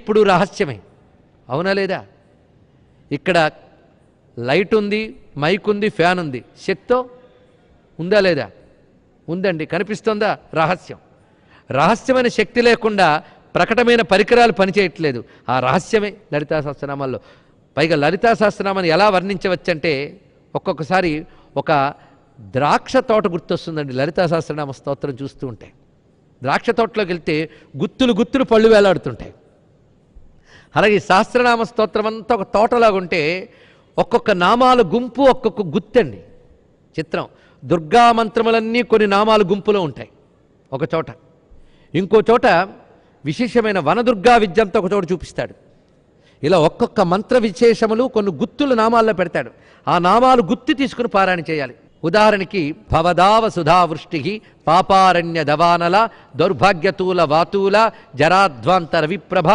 ఇప్పుడు రహస్యమే, అవునా లేదా? ఇక్కడ లైట్ ఉంది, మైక్ ఉంది, ఫ్యాన్ ఉంది, శక్తో ఉందా లేదా? ఉందండి. కనిపిస్తుందా? రహస్యం. రహస్యమైన శక్తి లేకుండా ప్రకటమైన పరికరాలు పనిచేయట్లేదు. ఆ రహస్యమే లలితా సహస్రనామాల్లో. పైగా లలితా సహస్రనామాన్ని ఎలా వర్ణించవచ్చంటే, ఒక్కొక్కసారి ఒక ద్రాక్ష తోట గుర్తొస్తుందండి లలితా సహస్రనామ స్తోత్రం చూస్తూ ఉంటే. ద్రాక్ష తోటలోకి వెళ్తే గుత్తులు గుత్తులు పళ్ళు వేలాడుతుంటాయి. అలాగే సహస్రనామ స్తోత్రం అంతా ఒక తోటలాగుంటే ఒక్కొక్క నామాల గుంపు ఒక్కొక్క గుత్తండి. చిత్రం. దుర్గా మంత్రములన్నీ కొన్ని నామాల గుంపులో ఉంటాయి ఒక చోట. ఇంకో చోట విశేషమైన వనదుర్గా విద్యంతో ఒక చోట చూపిస్తాడు. ఇలా ఒక్కొక్క మంత్ర విశేషములు కొన్ని గుత్తులు నామాల్లో పెడతాడు. ఆ నామాలు గుత్తి తీసుకుని పారాయణ చేయాలి. ఉదాహరణకి భవదావ సుధావృష్టి, పాపారణ్య దవానల, దౌర్భాగ్యతూల వాతూల, జరాధ్వాంతర విప్రభ,